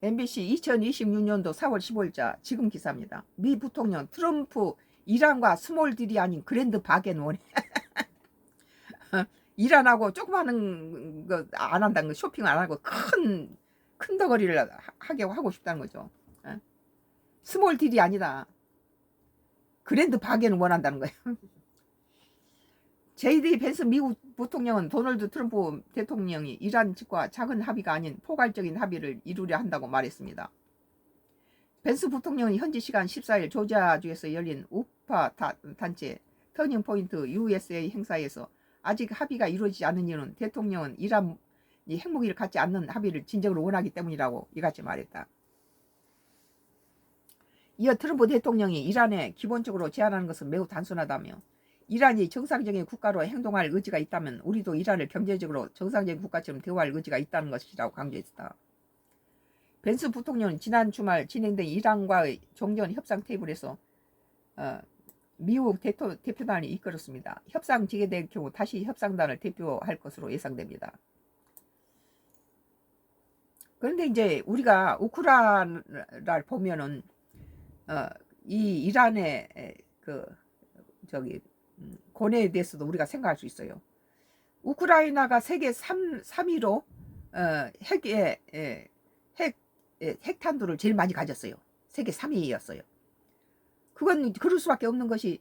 MBC 2026년도 4월 15일자 지금 기사입니다. 미 부통령 트럼프 이란과 스몰 딜이 아닌 그랜드 바겐 원해. 이란하고 조그마한 거 안 한다는 거, 쇼핑 안 하고 큰 덩어리를 하게 하고 싶다는 거죠. 스몰 딜이 아니다. 그랜드 바겐을 원한다는 거예요. JD 펜스 미국 부통령은 도널드 트럼프 대통령이 이란 측과 작은 합의가 아닌 포괄적인 합의를 이루려 한다고 말했습니다. 펜스 부통령은 현지 시간 14일 조지아주에서 열린 우파 단체 터닝포인트 USA 행사에서 아직 합의가 이루어지지 않은 이유는 대통령은 이란이 핵무기를 갖지 않는 합의를 진정으로 원하기 때문이라고 이같이 말했다. 이어 트럼프 대통령이 이란에 기본적으로 제안하는 것은 매우 단순하다며 이란이 정상적인 국가로 행동할 의지가 있다면 우리도 이란을 경제적으로 정상적인 국가처럼 대우할 의지가 있다는 것이라고 강조했다. 벤스 부통령은 지난 주말 진행된 이란과의 종전 협상 테이블에서 미국 대표단이 이끌었습니다. 협상 재개될 경우 다시 협상단을 대표할 것으로 예상됩니다. 그런데 이제 우리가 우크라이나를 보면은 이 이란의 고뇌에 대해서도 우리가 생각할 수 있어요. 우크라이나가 세계 3위로 핵탄두를 제일 많이 가졌어요. 세계 3위였어요. 그건 그럴 수밖에 없는 것이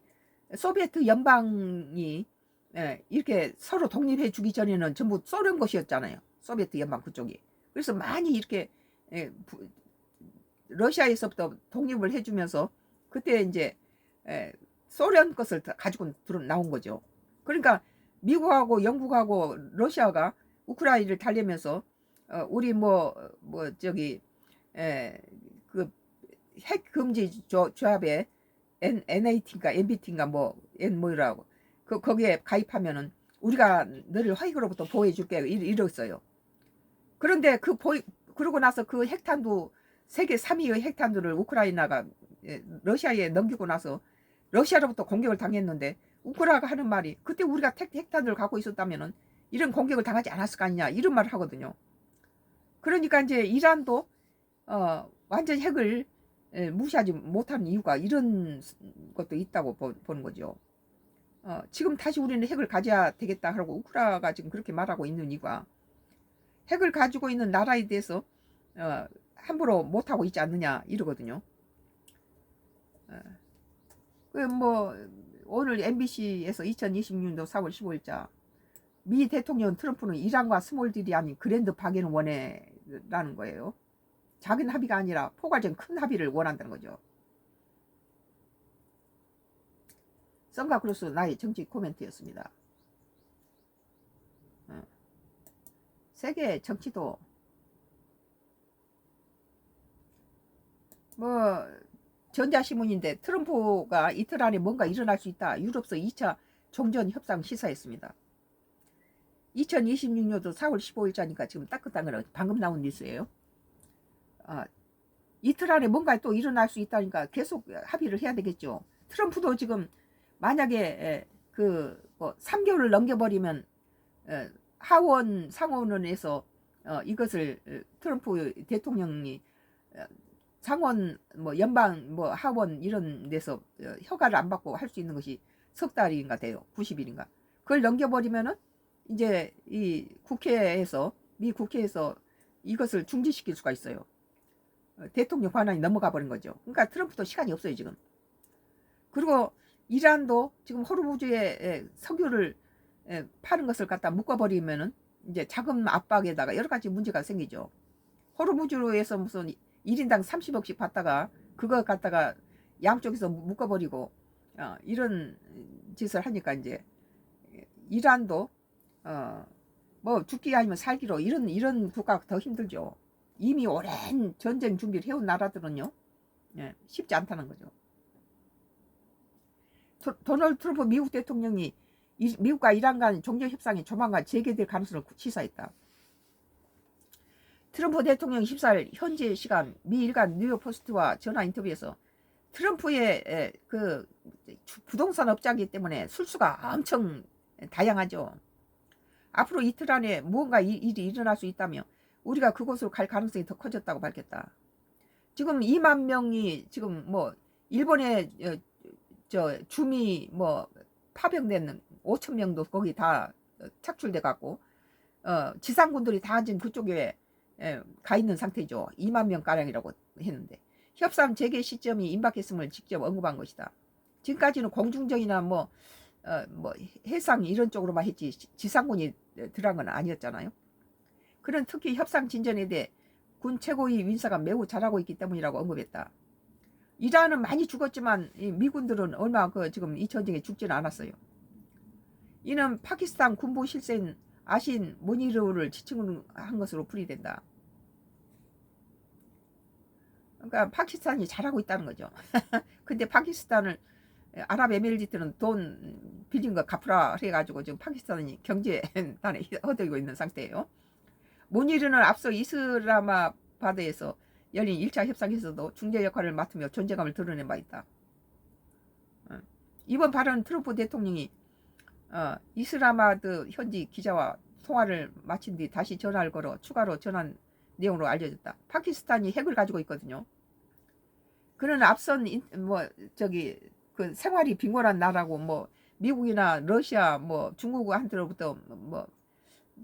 소비에트 연방이 이렇게 서로 독립해 주기 전에는 전부 소련 것이었잖아요. 소비에트 연방 그쪽이. 그래서 많이 이렇게 러시아에서부터 독립을 해주면서 그때 이제 소련 것을 가지고 나온 거죠. 그러니까 미국하고 영국하고 러시아가 우크라이나를 달래면서 우리 그 핵 금지 조합에 NAT인가 NBT인가 뭐라고 거기에 가입하면은 우리가 너를 핵으로부터 보호해줄게 이랬어요. 그런데 그러고 나서 그 핵탄두 세계 3위의 핵탄두를 우크라이나가 러시아에 넘기고 나서 러시아로부터 공격을 당했는데 우크라이나가 하는 말이 그때 우리가 핵탄두를 갖고 있었다면은 이런 공격을 당하지 않았을 거 아니냐 이런 말을 하거든요. 그러니까 이제 이란도 완전 핵을 무시하지 못하는 이유가 이런 것도 있다고 보는 거죠. 지금 다시 우리는 핵을 가져야 되겠다 하고 우크라이나가 지금 그렇게 말하고 있는 이유가 핵을 가지고 있는 나라에 대해서 함부로 못하고 있지 않느냐 이러거든요. 오늘 MBC에서 2026년도 4월 15일자 미 대통령 트럼프는 이란과 스몰 딜이 아닌 그랜드 바겐을 원해라는 거예요. 작은 합의가 아니라 포괄적인 큰 합의를 원한다는 거죠. 썬가 크루스 나의 정치 코멘트였습니다. 세계 정치도 전자신문인데 트럼프가 이틀 안에 뭔가 일어날 수 있다. 유럽서 2차 종전 협상 시사했습니다. 2026년도 4월 15일자니까 지금 따끈따끈한 방금 나온 뉴스예요. 이틀 안에 뭔가 또 일어날 수 있다니까 계속 합의를 해야 되겠죠. 트럼프도 지금 만약에 3개월을 넘겨버리면 하원 상원원에서 이것을 트럼프 대통령이 상원 연방 하원 이런 데서 허가를 안 받고 할 수 있는 것이 석 달인가 돼요. 90일인가. 그걸 넘겨버리면은 이제 이 미 국회에서 이것을 중지시킬 수가 있어요. 대통령 권한이 넘어가 버린 거죠. 그러니까 트럼프도 시간이 없어요 지금. 그리고 이란도 지금 호르무즈에 석유를 파는 것을 갖다 묶어버리면은 이제 자금 압박에다가 여러 가지 문제가 생기죠. 호르무즈에서 무슨 1인당 30억씩 받다가 그거 갖다가 양쪽에서 묶어버리고 이런 짓을 하니까 이제 이란도 죽기 아니면 살기로 이런 국가가 더 힘들죠. 이미 오랜 전쟁 준비를 해온 나라들은요 쉽지 않다는 거죠. 도널드 트럼프 미국 대통령이 미국과 이란 간 종전 협상이 조만간 재개될 가능성을 시사했다. 트럼프 대통령이 14일 현지 시간 미 일간 뉴욕포스트와 전화 인터뷰에서 트럼프의 부동산 업자이기 때문에 술수가 엄청 다양하죠. 앞으로 이틀 안에 무언가 일이 일어날 수 있다며 우리가 그곳으로 갈 가능성이 더 커졌다고 밝혔다. 지금 2만 명이 지금 뭐 일본의 저 주미 뭐 파병된 5천 명도 거기 다 착출돼 갖고 지상군들이 다 지금 그쪽에 가 있는 상태죠. 2만 명 가량이라고 했는데 협상 재개 시점이 임박했음을 직접 언급한 것이다. 지금까지는 공중전이나 뭐 해상 이런 쪽으로만 했지 지상군이 들어간 건 아니었잖아요. 그는 특히 협상 진전에 대해 군 최고위 인사가 매우 잘하고 있기 때문이라고 언급했다. 이란은 많이 죽었지만 미군들은 얼마 지금 이 전쟁에 죽지는 않았어요. 이는 파키스탄 군부 실세인 아신 모니르를 지칭한 것으로 풀이된다. 그러니까 파키스탄이 잘하고 있다는 거죠. 근데 파키스탄을 아랍에미리트는 돈 빌린 거 갚으라 해가지고 지금 파키스탄이 경제난에 허들고 있는 상태예요. 모니르는 앞서 이슬라마바드에서 열린 1차 협상에서도 중재 역할을 맡으며 존재감을 드러낸 바 있다. 이번 발언은 트럼프 대통령이 이슬라마바드 현지 기자와 통화를 마친 뒤 다시 전화를 걸어 추가로 전한 내용으로 알려졌다. 파키스탄이 핵을 가지고 있거든요. 그는 앞선 그 생활이 빈곤한 나라고 뭐 미국이나 러시아 뭐 중국한테로부터 뭐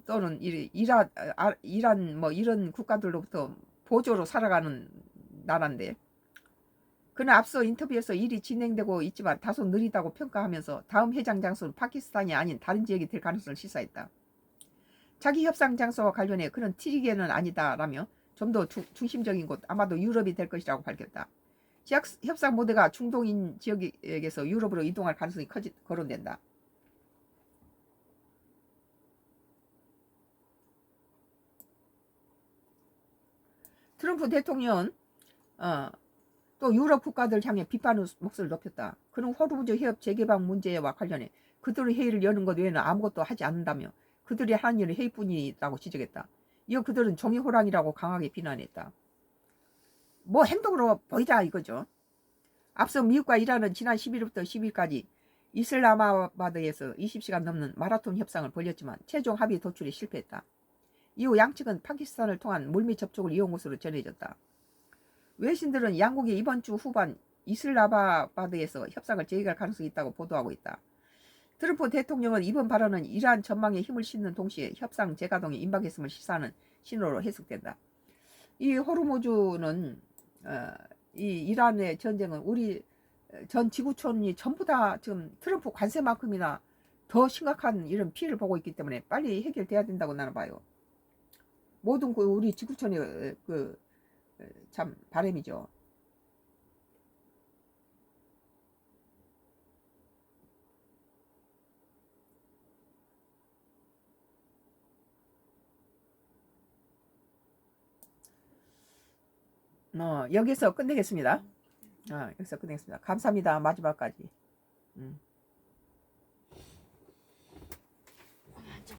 또는 이란 뭐 이런 국가들로부터 보조로 살아가는 나라인데 그는 앞서 인터뷰에서 일이 진행되고 있지만 다소 느리다고 평가하면서 다음 회장 장소는 파키스탄이 아닌 다른 지역이 될 가능성을 시사했다. 자기 협상 장소와 관련해 그는 트리게는 아니다라며 좀 더 중심적인 곳 아마도 유럽이 될 것이라고 밝혔다. 협상 모드가 중동인 지역에서 유럽으로 이동할 가능성이 거론된다. 트럼프 대통령은 또 유럽 국가들 향해 비판의 목소리를 높였다. 그는 호르무즈 해협 재개방 문제와 관련해 그들의 회의를 여는 것 외에는 아무것도 하지 않는다며 그들이 하는 일은 회의뿐이라고 지적했다. 이어 그들은 종이호랑이라고 강하게 비난했다. 뭐 행동으로 보이자 이거죠. 앞서 미국과 이란은 지난 10일부터 10일까지 이슬라마바드에서 20시간 넘는 마라톤 협상을 벌였지만 최종 합의 도출에 실패했다. 이후 양측은 파키스탄을 통한 물밑 접촉을 이용한 것으로 전해졌다. 외신들은 양국이 이번 주 후반 이슬라마바드에서 협상을 재개할 가능성이 있다고 보도하고 있다. 트럼프 대통령은 이번 발언은 이란 전망에 힘을 싣는 동시에 협상 재가동이 임박했음을 시사하는 신호로 해석된다. 이 호르무즈는 이 이란의 전쟁은 우리 전 지구촌이 전부 다 지금 트럼프 관세만큼이나 더 심각한 이런 피해를 보고 있기 때문에 빨리 해결돼야 된다고 나는 봐요. 모든 우리 지구촌의 참 바람이죠. 여기서 끝내겠습니다. 여기서 끝내겠습니다. 감사합니다. 마지막까지.